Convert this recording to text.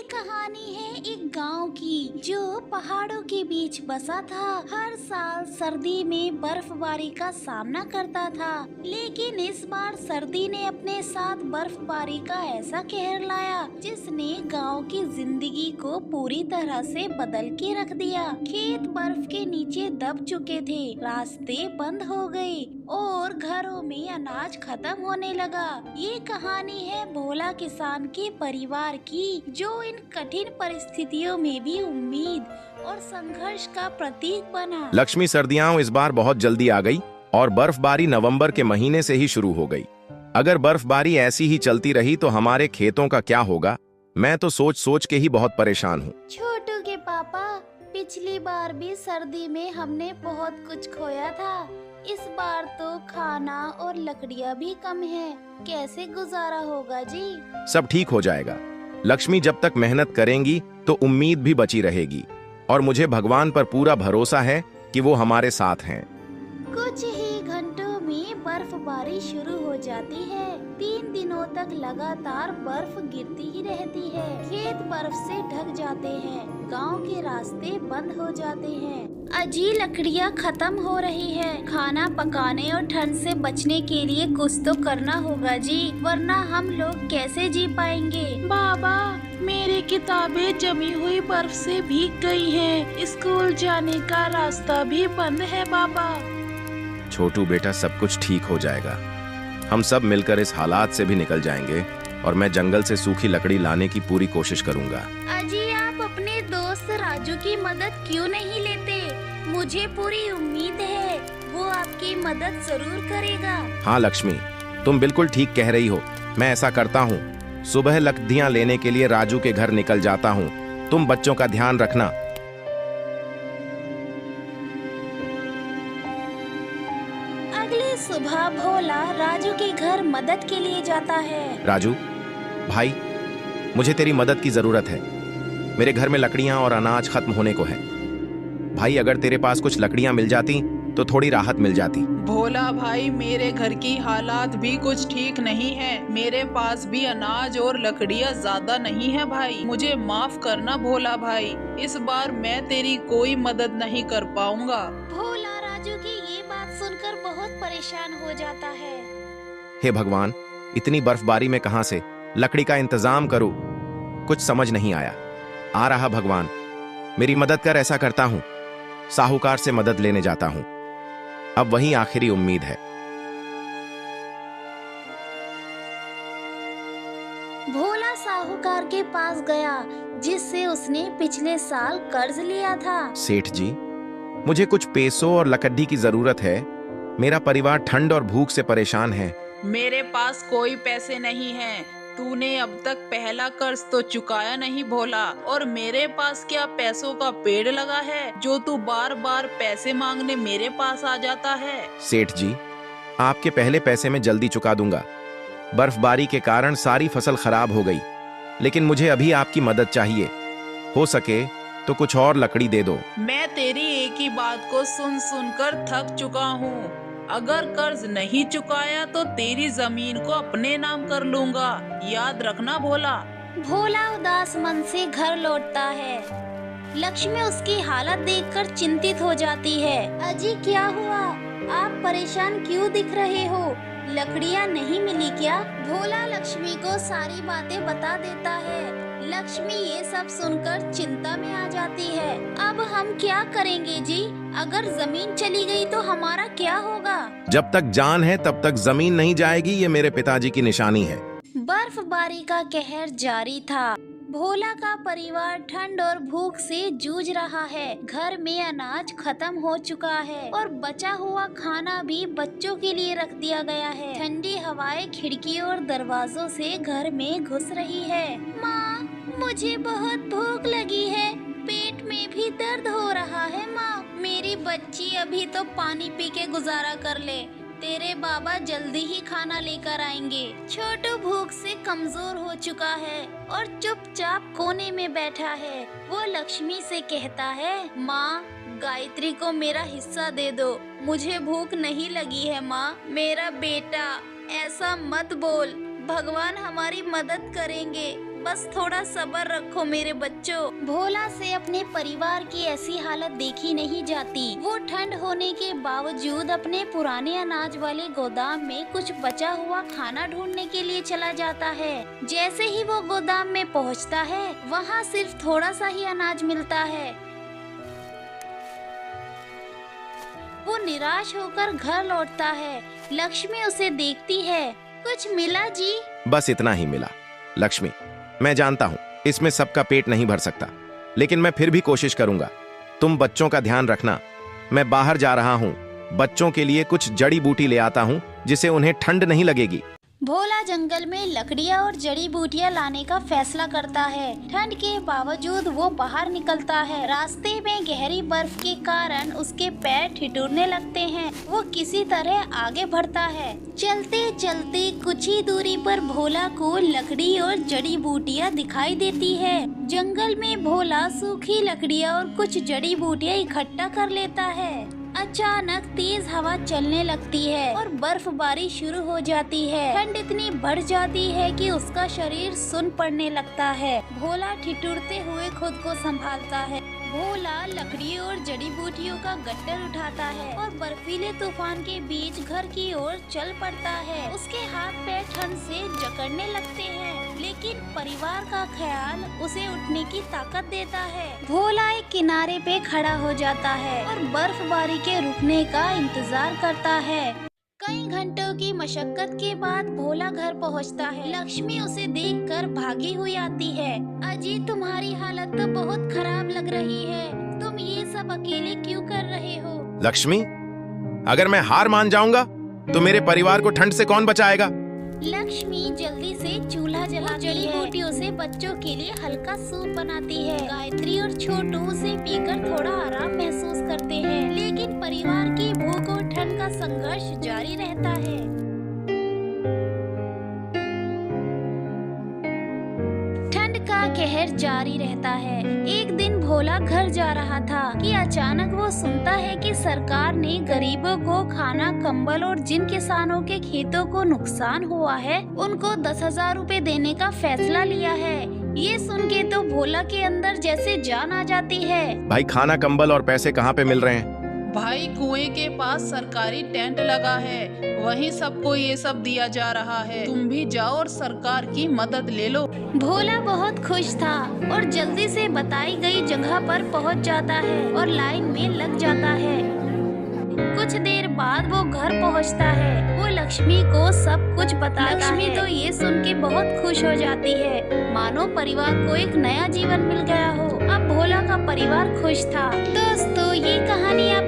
कहानी है एक गांव की जो पहाड़ों के बीच बसा था। हर साल सर्दी में बर्फबारी का सामना करता था, लेकिन इस बार सर्दी ने अपने साथ बर्फबारी का ऐसा कहर लाया जिसने गांव की जिंदगी को पूरी तरह से बदल के रख दिया। खेत बर्फ के नीचे दब चुके थे, रास्ते बंद हो गए और घरों में अनाज खत्म होने लगा। ये कहानी है भोला किसान के परिवार की, जो इन कठिन परिस्थितियों में भी उम्मीद और संघर्ष का प्रतीक बना। लक्ष्मी, सर्दियां इस बार बहुत जल्दी आ गई और बर्फबारी नवंबर के महीने से ही शुरू हो गई। अगर बर्फबारी ऐसी ही चलती रही तो हमारे खेतों का क्या होगा? मैं तो सोच सोच के ही बहुत परेशान हूँ। छोटू के पापा, पिछली बार भी सर्दी में हमने बहुत कुछ खोया था। इस बार तो खाना और लकड़ियाँ भी कम है, कैसे गुजारा होगा जी? सब ठीक हो जाएगा लक्ष्मी, जब तक मेहनत करेंगी तो उम्मीद भी बची रहेगी और मुझे भगवान पर पूरा भरोसा है कि वो हमारे साथ हैं। कुछ ही घंटों में बर्फबारी शुरू हो जाती है। 3 दिनों तक लगातार बर्फ गिरती ही रहती है। खेत बर्फ से ढक जाते हैं, गांव के रास्ते बंद हो जाते हैं। अजी लकड़ियाँ खत्म हो रही है। खाना पकाने और ठंड से बचने के लिए कुछ तो करना होगा जी, वरना हम लोग कैसे जी पाएंगे? बाबा, मेरी किताबें जमी हुई बर्फ से भीग गई हैं। स्कूल जाने का रास्ता भी बंद है बाबा। छोटू बेटा, सब कुछ ठीक हो जाएगा। हम सब मिलकर इस हालात से भी निकल जाएंगे और मैं जंगल से सूखी लकड़ी लाने की पूरी कोशिश करूंगा। अजी, आप अपने दोस्त राजू की मदद क्यों नहीं लेते? मुझे पूरी उम्मीद है वो आपकी मदद जरूर करेगा। हाँ लक्ष्मी, तुम बिल्कुल ठीक कह रही हो, मैं ऐसा करता हूँ। सुबह लकड़ियाँ लेने के लिए राजू के घर निकल जाता हूँ। तुम बच्चों का ध्यान रखना। अगली सुबह भोला राजू के घर मदद के लिए जाता है। राजू भाई, मुझे तेरी मदद की जरूरत है। मेरे घर में लकड़ियाँ और अनाज खत्म होने को है। भाई, अगर तेरे पास कुछ लकड़ियाँ मिल जाती तो थोड़ी राहत मिल जाती। भोला भाई, मेरे घर की हालात भी कुछ ठीक नहीं है। मेरे पास भी अनाज और लकड़ियाँ ज्यादा नहीं है भाई। मुझे माफ करना भोला भाई, इस बार मैं तेरी कोई मदद नहीं कर पाऊंगा। भोला राजू की ये बात सुनकर बहुत परेशान हो जाता है। हे भगवान, इतनी बर्फबारी में कहां से लकड़ी का इंतजाम करूं? कुछ समझ नहीं आया। आ रहा भगवान, मेरी मदद कर। ऐसा करता हूं, साहूकार से मदद लेने जाता हूं। अब वही आखिरी उम्मीद है। भोला साहूकार के पास गया, जिससे उसने पिछले साल कर्ज लिया था। सेठ जी, मुझे कुछ पैसों और लकड़ी की जरूरत है। मेरा परिवार ठंड और भूख से परेशान है। मेरे पास कोई पैसे नहीं हैं। तूने अब तक पहला कर्ज तो चुकाया नहीं भोला, और मेरे पास क्या पैसों का पेड़ लगा है जो तू बार बार पैसे मांगने मेरे पास आ जाता है? सेठ जी, आपके पहले पैसे मैं जल्दी चुका दूंगा। बर्फबारी के कारण सारी फसल खराब हो गई, लेकिन मुझे अभी आपकी मदद चाहिए। हो सके तो कुछ और लकड़ी दे दो। मैं तेरी एक ही बात को सुन सुनकर थक चुका हूँ। अगर कर्ज नहीं चुकाया तो तेरी जमीन को अपने नाम कर लूंगा, याद रखना भोला। भोला उदास मन से घर लौटता है। लक्ष्मी उसकी हालत देखकर चिंतित हो जाती है। अजी, क्या हुआ? आप परेशान क्यों दिख रहे हो? लकड़ियाँ नहीं मिली क्या? भोला लक्ष्मी को सारी बातें बता देता है। लक्ष्मी ये सब सुनकर चिंता में आ जाती है। अब हम क्या करेंगे जी? अगर जमीन चली गई तो हमारा क्या होगा? जब तक जान है तब तक जमीन नहीं जाएगी, ये मेरे पिताजी की निशानी है। बर्फबारी का कहर जारी था। भोला का परिवार ठंड और भूख से जूझ रहा है। घर में अनाज खत्म हो चुका है और बचा हुआ खाना भी बच्चों के लिए रख दिया गया है। ठंडी हवाएं खिड़कियों और दरवाजों से घर में घुस रही है। माँ, मुझे बहुत भूख लगी है, पेट में भी दर्द हो रहा है। माँ, मेरी बच्ची अभी तो पानी पी के गुजारा कर ले, तेरे बाबा जल्दी ही खाना लेकर आएंगे। छोटू भूख से कमजोर हो चुका है और चुपचाप कोने में बैठा है। वो लक्ष्मी से कहता है, माँ, गायत्री को मेरा हिस्सा दे दो, मुझे भूख नहीं लगी है। माँ, मेरा बेटा, ऐसा मत बोल, भगवान हमारी मदद करेंगे, बस थोड़ा सब्र रखो मेरे बच्चों। भोला से अपने परिवार की ऐसी हालत देखी नहीं जाती। वो ठंड होने के बावजूद अपने पुराने अनाज वाले गोदाम में कुछ बचा हुआ खाना ढूंढने के लिए चला जाता है। जैसे ही वो गोदाम में पहुंचता है, वहाँ सिर्फ थोड़ा सा ही अनाज मिलता है। वो निराश होकर घर लौटता है। लक्ष्मी उसे देखती है। कुछ मिला जी? बस इतना ही मिला। लक्ष्मी, मैं जानता हूँ इसमें सबका पेट नहीं भर सकता, लेकिन मैं फिर भी कोशिश करूंगा। तुम बच्चों का ध्यान रखना। मैं बाहर जा रहा हूँ, बच्चों के लिए कुछ जड़ी बूटी ले आता हूँ जिससे उन्हें ठंड नहीं लगेगी। भोला जंगल में लकड़ियाँ और जड़ी बूटियाँ लाने का फैसला करता है। ठंड के बावजूद वो बाहर निकलता है। रास्ते में गहरी बर्फ के कारण उसके पैर ठिठुरने लगते हैं। वो किसी तरह आगे बढ़ता है। चलते चलते कुछ ही दूरी पर भोला को लकड़ी और जड़ी बूटियाँ दिखाई देती है। जंगल में भोला सूखी लकड़ियाँ और कुछ जड़ी बूटियाँ इकट्ठा कर लेता है। अचानक तेज हवा चलने लगती है और बर्फबारी शुरू हो जाती है। ठंड इतनी बढ़ जाती है कि उसका शरीर सुन्न पड़ने लगता है। भोला ठिठुरते हुए खुद को संभालता है। भोला लकड़ी और जड़ी बूटियों का गट्टर उठाता है और बर्फीले तूफान के बीच घर की ओर चल पड़ता है। उसके हाथ पैर ठंड से जकड़ने लगते हैं, लेकिन परिवार का ख्याल उसे उठने की ताकत देता है। भोला एक किनारे पे खड़ा हो जाता है और बर्फबारी के रुकने का इंतजार करता है। कई घंटों की मशक्कत के बाद भोला घर पहुंचता है। लक्ष्मी उसे देखकर भागी हुई आती है। अजी, तुम्हारी हालत तो बहुत खराब लग रही है। तुम ये सब अकेले क्यों कर रहे हो? लक्ष्मी, अगर मैं हार मान जाऊंगा तो मेरे परिवार को ठंड से कौन बचाएगा? लक्ष्मी जल्दी से चूल्हा जलाती है। जड़ी बूटियों से बच्चों के लिए हल्का सूप बनाती है। गायत्री और छोटू उसे पीकर थोड़ा आराम महसूस करते हैं, लेकिन परिवार की भूख और ठंड का संघर्ष जारी रहता है। ठंड का कहर जारी रहता है। एक दिन भोला घर जा रहा था कि अचानक वो सुनता है कि सरकार ने गरीबों को खाना, कंबल और जिन किसानों के खेतों को नुकसान हुआ है उनको 10,000 रुपए देने का फैसला लिया है। ये सुन के तो भोला के अंदर जैसे जान आ जाती है। भाई, खाना, कंबल और पैसे कहाँ पे मिल रहे हैं? भाई, कुएं के पास सरकारी टेंट लगा है, वहीं सबको ये सब दिया जा रहा है। तुम भी जाओ और सरकार की मदद ले लो। भोला बहुत खुश था और जल्दी से बताई गई जगह पर पहुंच जाता है और लाइन में लग जाता है। कुछ देर बाद वो घर पहुंचता है। वो लक्ष्मी को सब कुछ बताता है। लक्ष्मी तो ये सुन के बहुत खुश हो जाती है, मानो परिवार को एक नया जीवन मिल गया हो। अब भोला का परिवार खुश था। दोस्तों, ये कहानी आप